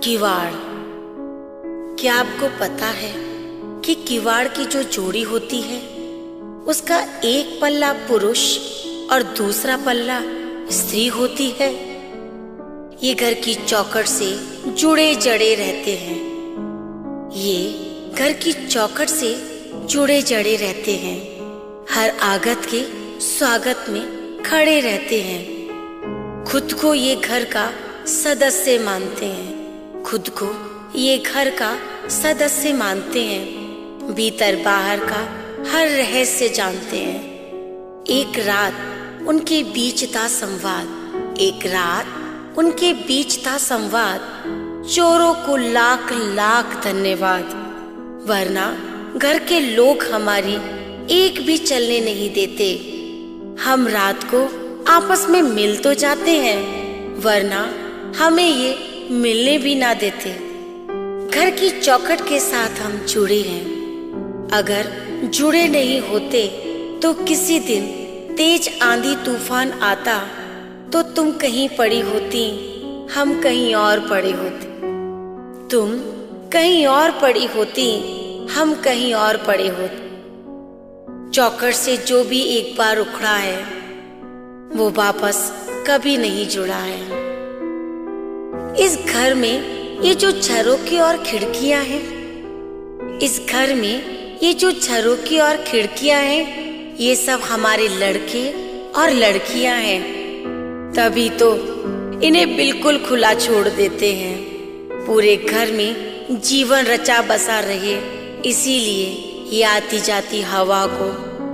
किवाड़। क्या आपको पता है कि किवाड़ की जो जोड़ी होती है उसका एक पल्ला पुरुष और दूसरा पल्ला स्त्री होती है। ये घर की चौखट से जुड़े जड़े रहते हैं। ये घर की चौखट से जुड़े जड़े रहते हैं। हर आगत के स्वागत में खड़े रहते हैं। खुद को ये घर का सदस्य मानते हैं। खुद को ये घर का सदस्य मानते हैं। भीतर बाहर का हर रहस्य जानते हैं। एक रात उनके बीच था संवाद। एक रात उनके बीच था संवाद। चोरों को लाख लाख धन्यवाद, वरना घर के लोग हमारी एक भी चलने नहीं देते। हम रात को आपस में मिल तो जाते हैं, वरना हमें ये मिलने भी ना देते। घर की चौखट के साथ हम जुड़े हैं। अगर जुड़े नहीं होते तो किसी दिन तेज आंधी तूफान आता तो तुम कहीं पड़ी होती, हम कहीं और पड़े होते। तुम कहीं और पड़ी होती, हम कहीं और पड़े होते। चौखट से जो भी एक बार उखड़ा है वो वापस कभी नहीं जुड़ा है। इस घर में ये जो झरोखे और खिड़कियां हैं, इस घर में ये जो झरोखे और खिड़कियां हैं, ये सब हमारे लड़के और लड़कियां हैं। तभी तो इन्हें बिल्कुल खुला छोड़ देते हैं। पूरे घर में जीवन रचा बसा रहे, इसीलिए ये आती जाती हवा को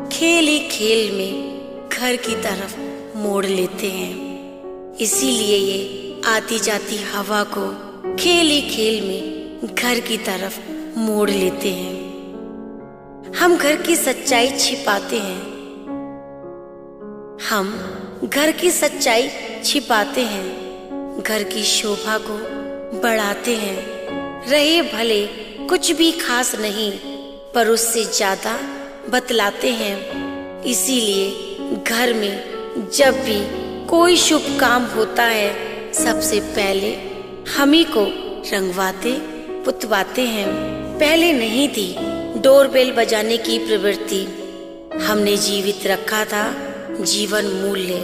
खेल ही खेल में घर की तरफ मोड़ लेते हैं। इसीलिए ये आती जाती हवा को खेल ही खेल में घर की तरफ मोड़ लेते हैं। हम घर की सच्चाई छिपाते हैं। हम घर की सच्चाई छिपाते हैं। घर की शोभा को बढ़ाते हैं। रहे भले कुछ भी खास नहीं, पर उससे ज्यादा बतलाते हैं। इसीलिए घर में जब भी कोई शुभ काम होता है, सबसे पहले हम ही को रंगवाते पुतवाते हैं। पहले नहीं थी डोरबेल बजाने की प्रवृत्ति। हमने जीवित रखा था जीवन मूल्य,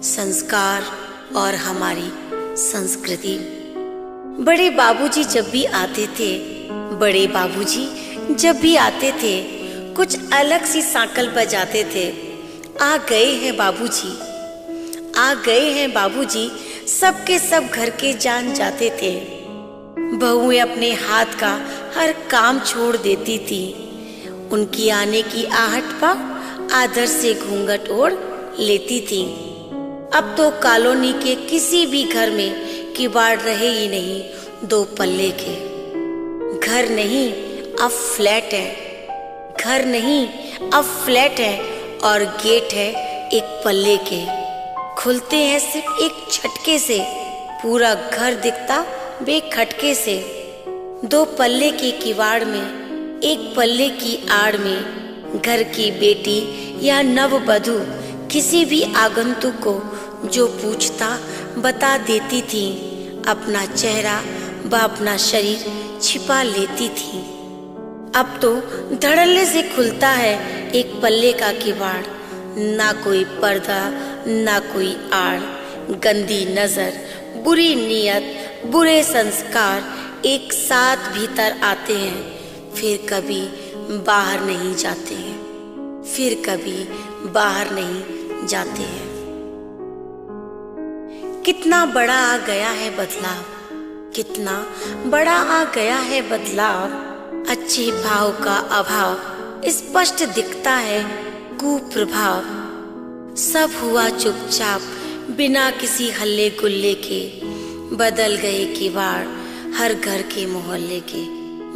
संस्कार और हमारी संस्कृति। बड़े बाबूजी जब भी आते थे, बड़े बाबूजी जब भी आते थे, कुछ अलग सी सांकल बजाते थे। आ गए हैं बाबूजी, आ गए हैं बाबूजी, सबके सब घर के जान जाते थे। बहुएं अपने हाथ का हर काम छोड़ देती थी। उनकी आने की आहट पर आदर से घूंघट ओढ़ लेती थी। अब तो कॉलोनी के किसी भी घर में किवाड़ रहे ही नहीं दो पल्ले के। घर नहीं अब फ्लैट है, घर नहीं अब फ्लैट है और गेट है एक पल्ले के। खुलते हैं सिर्फ एक झटके से, पूरा घर दिखता बेखटके से। दो पल्ले के किवाड़ में, एक पल्ले की आड़ में, घर की बेटी या नववधू किसी भी आगंतुक को जो पूछता बता देती थी। अपना चेहरा व अपना शरीर छिपा लेती थी। अब तो धड़ल्ले से खुलता है एक पल्ले का किवाड़। ना कोई पर्दा, ना कोई आड़। गंदी नजर, बुरी नीयत, बुरे संस्कार एक साथ भीतर आते हैं, फिर कभी बाहर नहीं जाते हैं, फिर कभी बाहर नहीं जाते हैं। कितना बड़ा आ गया है बदलाव, कितना बड़ा आ गया है बदलाव। अच्छे भाव का अभाव स्पष्ट दिखता है, कुप्रभाव। सब हुआ चुपचाप बिना किसी हल्ले गुल्ले के। बदल गए किवाड़ हर घर के मोहल्ले के।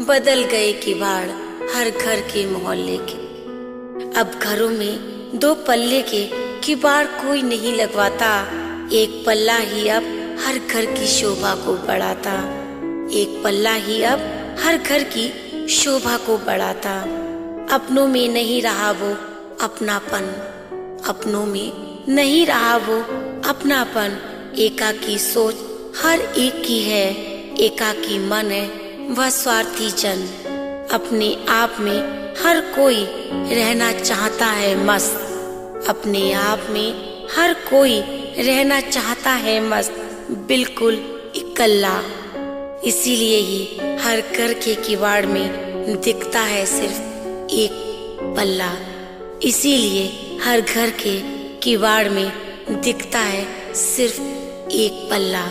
बदल गए किवाड़ हर घर के मोहल्ले के। अब घरों में दो पल्ले के किवाड़ कोई नहीं लगवाता। एक पल्ला ही अब हर घर की शोभा को बढ़ाता। एक पल्ला ही अब हर घर की शोभा को बढ़ाता। अपनों में नहीं रहा वो अपनापन, अपनों में नहीं रहा वो अपनापन। एकाकी सोच हर एक की है, एकाकी मन है वह स्वार्थी जन। अपने आप में हर कोई रहना चाहता है मस्त। अपने आप में हर कोई रहना चाहता है मस्त, बिल्कुल इकल्ला। इसीलिए ही हर घर के किवाड़ में दिखता है सिर्फ एक पल्ला। इसीलिए हर घर के किवाड़ में दिखता है सिर्फ एक पल्ला।